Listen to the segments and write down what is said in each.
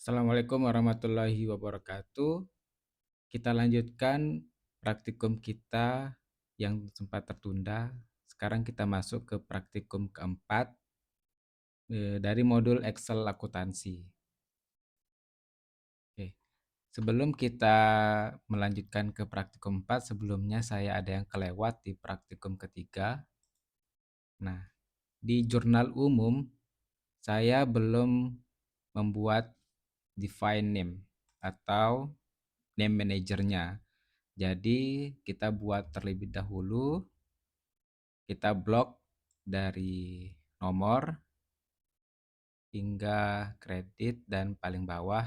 Assalamualaikum warahmatullahi wabarakatuh. Kita lanjutkan praktikum kita yang sempat tertunda. Sekarang kita masuk ke praktikum keempat dari modul Excel akuntansi. Oke. Sebelum kita melanjutkan ke praktikum 4, sebelumnya saya ada yang kelewat di praktikum ketiga. Nah, di jurnal umum saya belum membuat define name atau name manajernya. Jadi kita buat terlebih dahulu, kita blok dari nomor hingga kredit dan paling bawah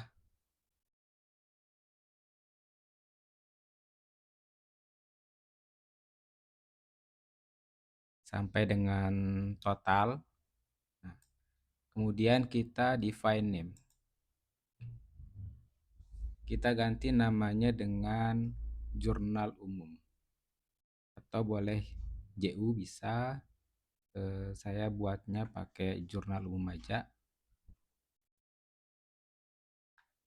sampai dengan total. Nah, kemudian kita define name. Kita ganti namanya dengan jurnal umum. Atau boleh JU bisa. Saya buatnya pakai jurnal umum aja.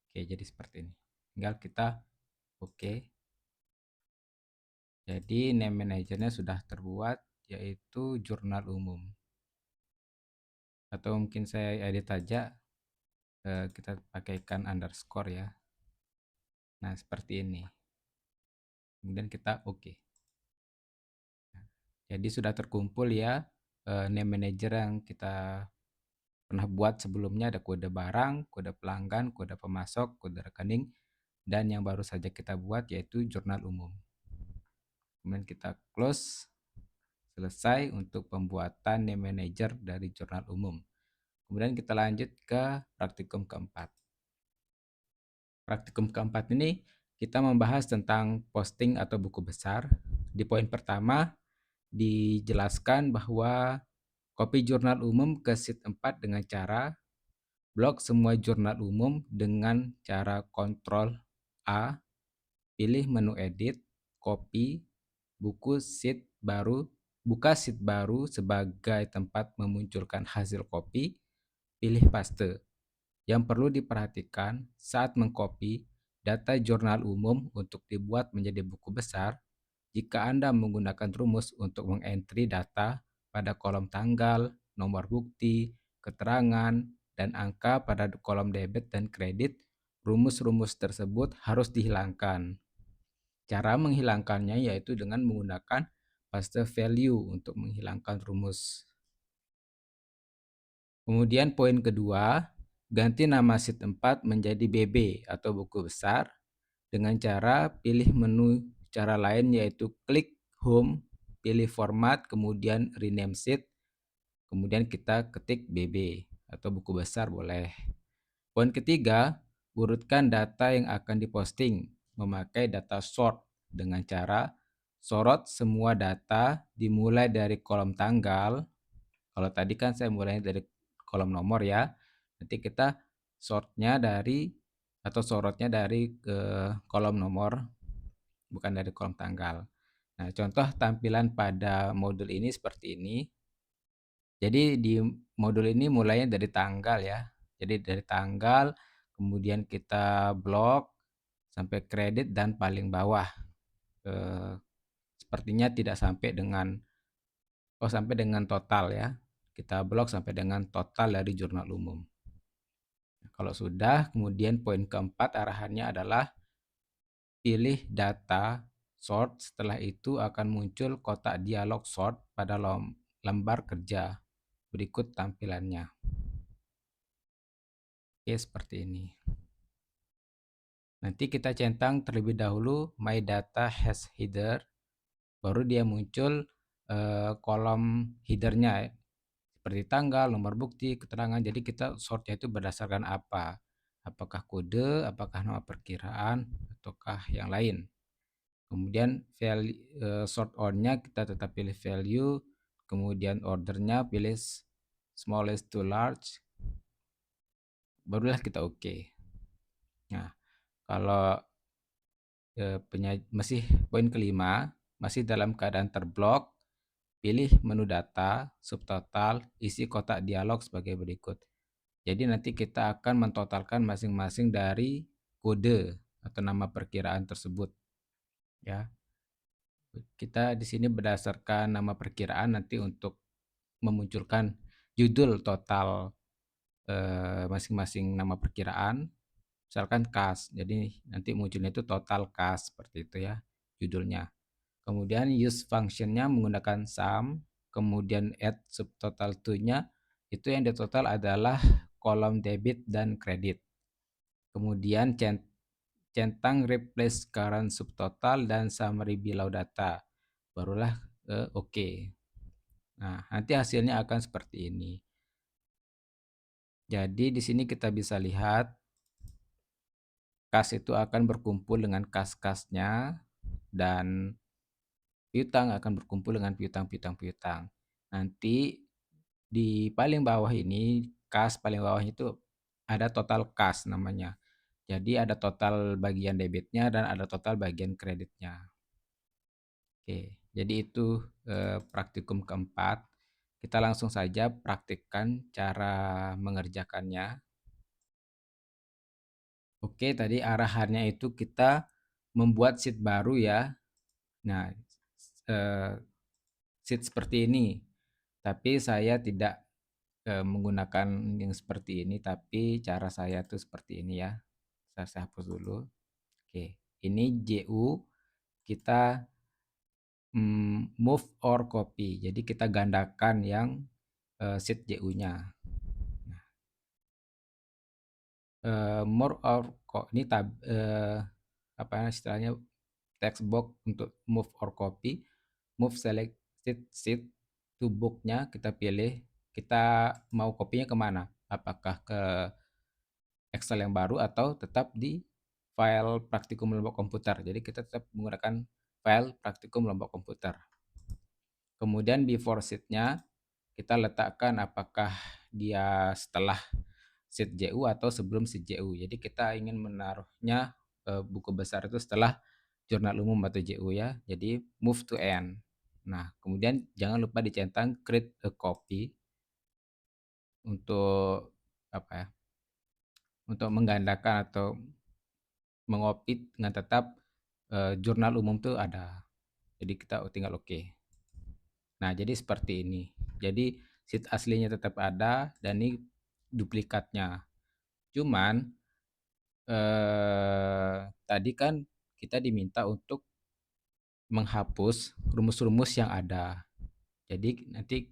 Oke, jadi seperti ini. Tinggal kita oke. Jadi name manajernya sudah terbuat, yaitu jurnal umum. Atau mungkin saya edit aja, kita pakaikan underscore ya. Nah, seperti ini. Kemudian kita oke. Jadi sudah terkumpul ya name manager yang kita pernah buat sebelumnya. Ada kode barang, kode pelanggan, kode pemasok, kode rekening, dan yang baru saja kita buat yaitu jurnal umum. Kemudian kita close. Selesai untuk pembuatan name manager dari jurnal umum. Kemudian kita lanjut ke praktikum keempat. Praktikum keempat ini kita membahas tentang posting atau buku besar. Di poin pertama dijelaskan bahwa copy jurnal umum ke sheet 4 dengan cara blok semua jurnal umum dengan cara Ctrl A, pilih menu edit, copy, buka sheet baru sebagai tempat memunculkan hasil copy, pilih paste. Yang perlu diperhatikan saat mengcopy data jurnal umum untuk dibuat menjadi buku besar, jika Anda menggunakan rumus untuk mengentry data pada kolom tanggal, nomor bukti, keterangan, dan angka pada kolom debit dan kredit, rumus-rumus tersebut harus dihilangkan. Cara menghilangkannya yaitu dengan menggunakan paste value untuk menghilangkan rumus. Kemudian poin kedua, ganti nama sheet 4 menjadi BB atau buku besar dengan cara pilih menu cara lain yaitu klik home, pilih format, kemudian rename sheet, kemudian kita ketik BB atau buku besar boleh. Poin ketiga, urutkan data yang akan diposting memakai data sort dengan cara sorot semua data dimulai dari kolom tanggal. Kalau tadi kan saya mulai dari kolom nomor ya. Nanti kita sortnya dari atau sorotnya dari kolom nomor, bukan dari kolom tanggal. Nah, contoh tampilan pada modul ini seperti ini. Jadi di modul ini mulainya dari tanggal ya. Jadi dari tanggal, kemudian kita blok sampai kredit dan paling bawah. Sepertinya tidak sampai dengan sampai dengan total ya. Kita blok sampai dengan total dari jurnal umum. Kalau sudah, kemudian poin keempat arahannya adalah pilih data sort. Setelah itu akan muncul kotak dialog sort pada lembar kerja. Berikut tampilannya. Oke, seperti ini. Nanti kita centang terlebih dahulu my data has header, baru dia muncul kolom headernya seperti tanggal, nomor bukti, keterangan. Jadi kita sortnya itu berdasarkan apa? Apakah kode, apakah nama perkiraan, ataukah yang lain. Kemudian sort on-nya kita tetap pilih value, kemudian ordernya pilih smallest to large, barulah kita oke. Nah, kalau masih poin kelima, masih dalam keadaan terblok, pilih menu data, subtotal, isi kotak dialog sebagai berikut. Jadi nanti kita akan mentotalkan masing-masing dari kode atau nama perkiraan tersebut ya. Kita di sini berdasarkan nama perkiraan nanti untuk memunculkan judul total masing-masing nama perkiraan, misalkan kas. Jadi nanti munculnya itu total kas seperti itu ya judulnya. Kemudian use functionnya menggunakan sum, kemudian add subtotal to-nya itu yang ditotal adalah kolom debit dan kredit. Kemudian centang replace current subtotal dan summary below data. Barulah oke. Nah, nanti hasilnya akan seperti ini. Jadi di sini kita bisa lihat kas itu akan berkumpul dengan kas-kasnya dan piutang akan berkumpul dengan piutang. Nanti di paling bawah ini, kas paling bawah itu ada total kas namanya. Jadi ada total bagian debitnya dan ada total bagian kreditnya. Oke, jadi itu praktikum keempat. Kita langsung saja praktikkan cara mengerjakannya. Oke, tadi arahannya itu kita membuat sheet baru ya. Nah, sheet seperti ini. Tapi saya tidak menggunakan yang seperti ini, tapi cara saya tuh seperti ini ya. Saya hapus dulu. Oke, ini JU kita move or copy. Jadi kita gandakan yang sheet JU-nya. More or ini apa istilahnya text box untuk move or copy. Move selected sheet to book-nya kita pilih. Kita mau kopinya kemana? Apakah ke Excel yang baru atau tetap di file praktikum lombok komputer. Jadi kita tetap menggunakan file praktikum lombok komputer. Kemudian before sheet-nya kita letakkan apakah dia setelah sheet JU atau sebelum sheet JU. Jadi kita ingin menaruhnya buku besar itu setelah jurnal umum atau JU ya. Jadi move to end. Nah, kemudian jangan lupa dicentang create a copy untuk apa ya? Untuk menggandakan atau mengopi dengan tetap jurnal umum tuh ada. Jadi kita tinggal oke. Nah, jadi seperti ini. Jadi sheet aslinya tetap ada dan ini duplikatnya. Cuman tadi kan kita diminta untuk menghapus rumus-rumus yang ada. Jadi nanti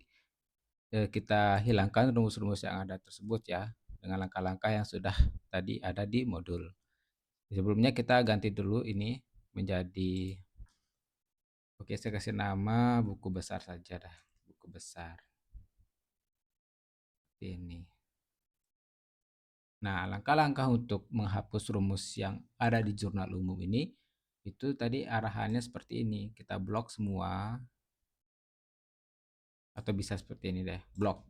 kita hilangkan rumus-rumus yang ada tersebut ya dengan langkah-langkah yang sudah tadi ada di modul. Sebelumnya kita ganti dulu ini menjadi, oke saya kasih nama buku besar saja dah, buku besar ini. Nah, langkah-langkah untuk menghapus rumus yang ada di jurnal umum ini itu tadi arahannya seperti ini. Kita blok semua atau bisa seperti ini deh, blok.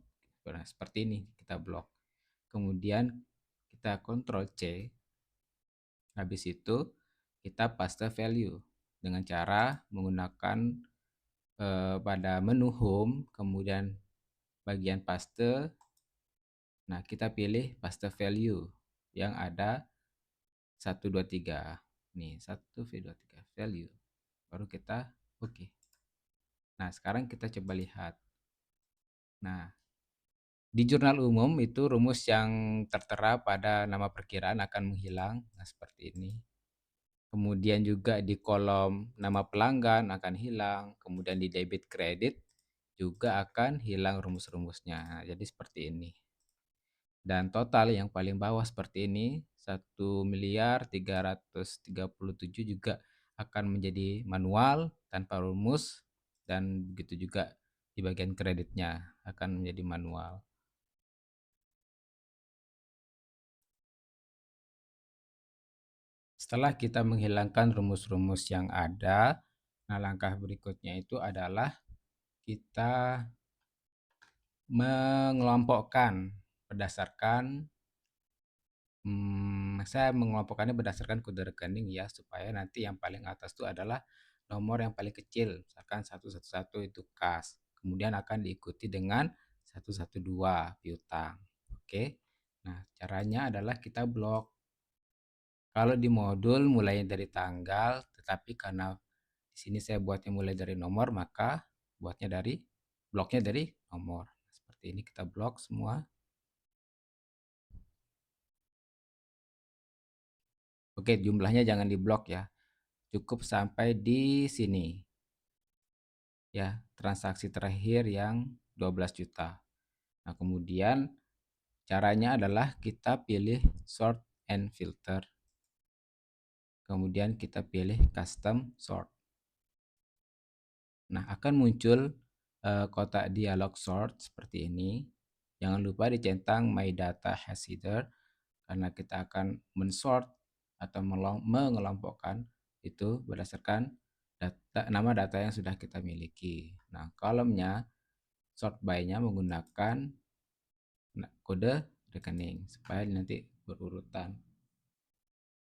Nah, seperti ini kita blok. Kemudian kita Ctrl C. Habis itu kita paste value dengan cara menggunakan pada menu home, kemudian bagian paste. Nah, kita pilih paste value yang ada 1, 2, 3. Nih, 1, 2, 3 value. Baru kita oke. Nah, sekarang kita coba lihat. Nah, di jurnal umum itu rumus yang tertera pada nama perkiraan akan menghilang. Nah, seperti ini. Kemudian juga di kolom nama pelanggan akan hilang. Kemudian di debit kredit juga akan hilang rumus-rumusnya. Nah, jadi seperti ini. Dan total yang paling bawah seperti ini 1.337.000 juga akan menjadi manual tanpa rumus, dan begitu juga di bagian kreditnya akan menjadi manual. Setelah kita menghilangkan rumus-rumus yang ada, nah langkah berikutnya itu adalah kita mengelompokkan berdasarkan saya mengelompokkannya berdasarkan kode rekening ya, supaya nanti yang paling atas itu adalah nomor yang paling kecil, misalkan 111 itu kas, kemudian akan diikuti dengan 112 piutang. Oke. Nah, caranya adalah kita blok. Kalau di modul mulai dari tanggal, tetapi karena di sini saya buatnya mulai dari nomor, maka bloknya dari nomor. Seperti ini kita blok semua. Oke, jumlahnya jangan diblok ya. Cukup sampai di sini. Ya, transaksi terakhir yang 12 juta. Nah, kemudian caranya adalah kita pilih sort and filter. Kemudian kita pilih custom sort. Nah, akan muncul kotak dialog sort seperti ini. Jangan lupa dicentang my data has header karena kita akan mensort atau mengelompokkan itu berdasarkan nama data yang sudah kita miliki. Nah, kolomnya sort by-nya menggunakan kode rekening supaya nanti berurutan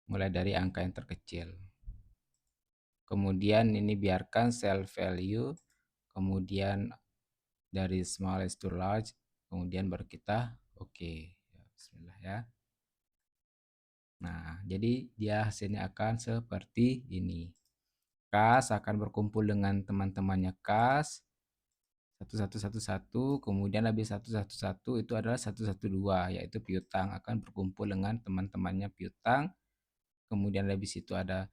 mulai dari angka yang terkecil. Kemudian ini biarkan cell value, kemudian dari smallest to large, kemudian baru kita oke. Ya, bismillah ya. Nah, jadi dia hasilnya akan seperti ini. Kas akan berkumpul dengan teman-temannya kas, 1111, kemudian habis 111 itu adalah 112, yaitu piutang akan berkumpul dengan teman-temannya piutang. Kemudian habis itu ada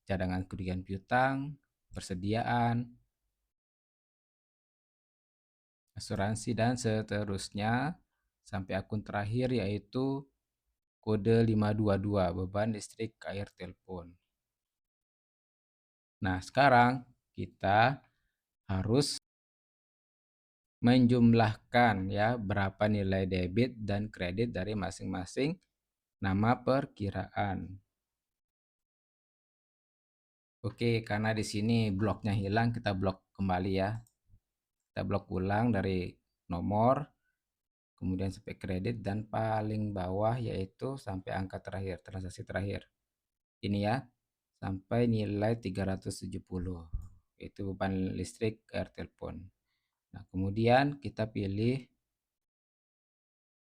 cadangan kerugian piutang, persediaan, asuransi, dan seterusnya sampai akun terakhir yaitu kode 522, beban listrik air telepon. Nah, sekarang kita harus menjumlahkan ya berapa nilai debit dan kredit dari masing-masing nama perkiraan. Oke, karena di sini bloknya hilang, kita blok kembali ya. Kita blok ulang dari nomor, kemudian sampai kredit, dan paling bawah yaitu sampai angka terakhir, transaksi terakhir. Ini ya, sampai nilai 370. Itu beban listrik air telepon. Nah, kemudian kita pilih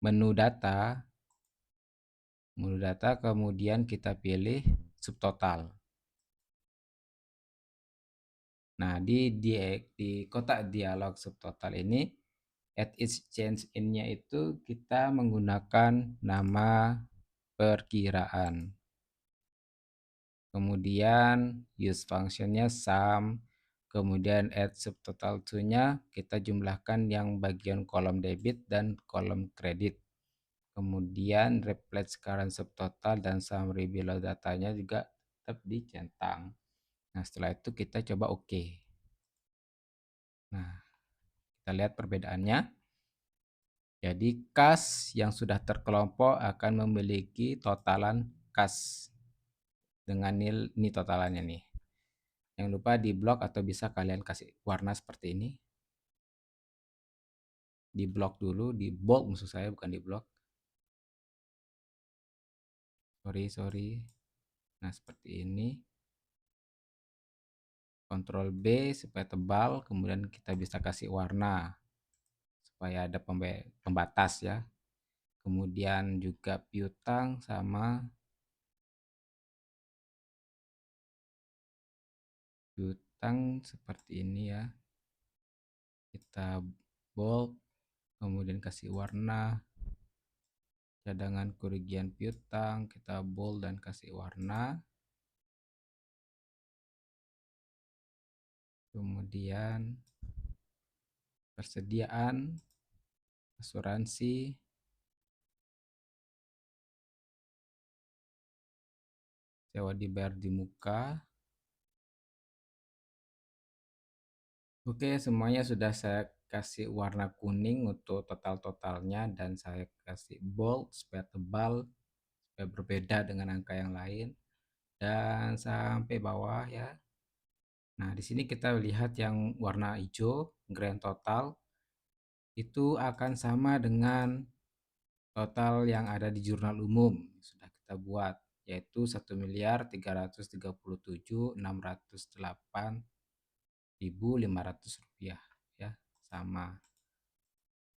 menu data, kemudian kita pilih subtotal. Nah, di kotak dialog subtotal ini, at each change in-nya itu kita menggunakan nama perkiraan. Kemudian use function-nya sum, kemudian add subtotal to-nya kita jumlahkan yang bagian kolom debit dan kolom kredit. Kemudian replace current subtotal dan summary below datanya juga tetap dicentang. Nah, setelah itu kita coba oke. Nah, kita lihat perbedaannya. Jadi kas yang sudah terkelompok akan memiliki totalan kas dengan ini totalannya nih. Jangan lupa di blok atau bisa kalian kasih warna seperti ini. Di blok dulu, di bold maksud saya, bukan di blok. Sorry. Nah, seperti ini. Ctrl B supaya tebal, kemudian kita bisa kasih warna supaya ada pembatas ya. Kemudian juga piutang sama piutang seperti ini ya. Kita bold, kemudian kasih warna. Cadangan kerugian piutang kita bold dan kasih warna. Kemudian persediaan, asuransi, sewa dibayar di muka. Oke, semuanya sudah saya kasih warna kuning untuk total-totalnya dan saya kasih bold supaya tebal, supaya berbeda dengan angka yang lain, dan sampai bawah ya. Nah, di sini kita lihat yang warna hijau, grand total, itu akan sama dengan total yang ada di jurnal umum sudah kita buat, yaitu 1.337.608.500 rupiah ya, sama.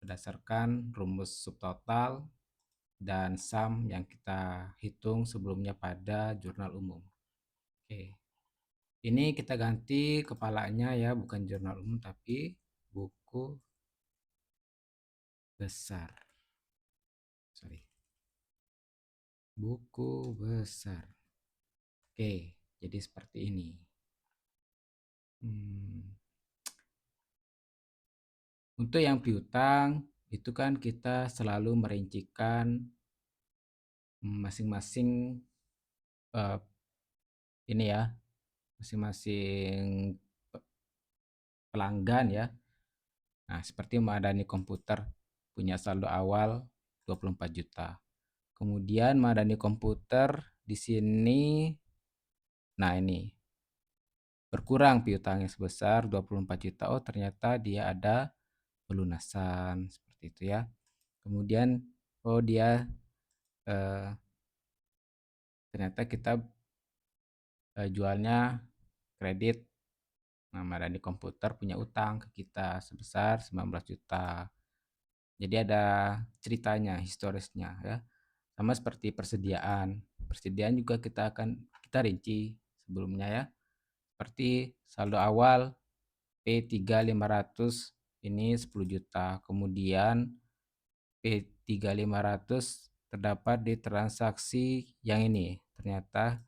berdasarkan rumus subtotal dan sum yang kita hitung sebelumnya pada jurnal umum. Oke, ini kita ganti kepalanya ya, bukan jurnal umum tapi buku besar. Sorry, buku besar. Oke, jadi seperti ini. Untuk yang piutang itu kan kita selalu merincikan masing-masing eh, ini ya, masing-masing pelanggan ya. Nah, seperti Madani Komputer punya saldo awal 24 juta. Kemudian Madani Komputer di sini, nah ini berkurang piutangnya sebesar 24 juta. Oh, ternyata dia ada pelunasan seperti itu ya. Kemudian oh dia eh, ternyata kita jualnya kredit. Nah, Madani Komputer punya utang ke kita sebesar 19 juta. Jadi ada ceritanya, historisnya ya. Sama seperti persediaan. Persediaan juga kita rinci sebelumnya ya. Seperti saldo awal P3500 ini 10 juta. Kemudian P3500 terdapat di transaksi yang ini. Ternyata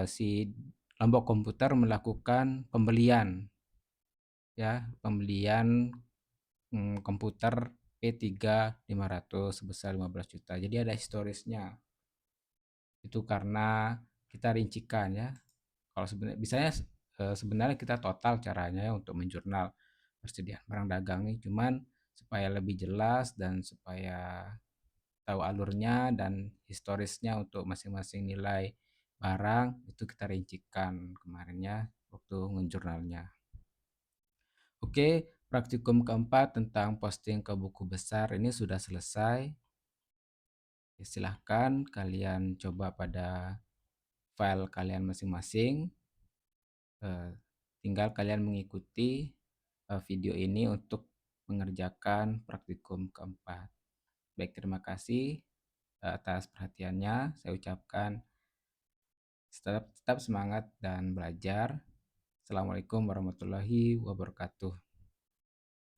si Lombok Komputer melakukan pembelian ya, komputer P3500 sebesar 15 juta. Jadi ada historisnya. Itu karena kita rincikan ya. Kalau sebenarnya sebenarnya kita total caranya ya untuk menjurnal persediaan barang dagang ini, cuman supaya lebih jelas dan supaya tahu alurnya dan historisnya untuk masing-masing nilai barang itu kita rincikan kemarinnya waktu ngejurnalnya. Oke, praktikum keempat tentang posting ke buku besar ini sudah selesai. Silahkan kalian coba pada file kalian masing-masing. Tinggal kalian mengikuti video ini untuk mengerjakan praktikum keempat. Baik, terima kasih atas perhatiannya. Saya ucapkan tetap semangat dan belajar. Assalamualaikum warahmatullahi wabarakatuh.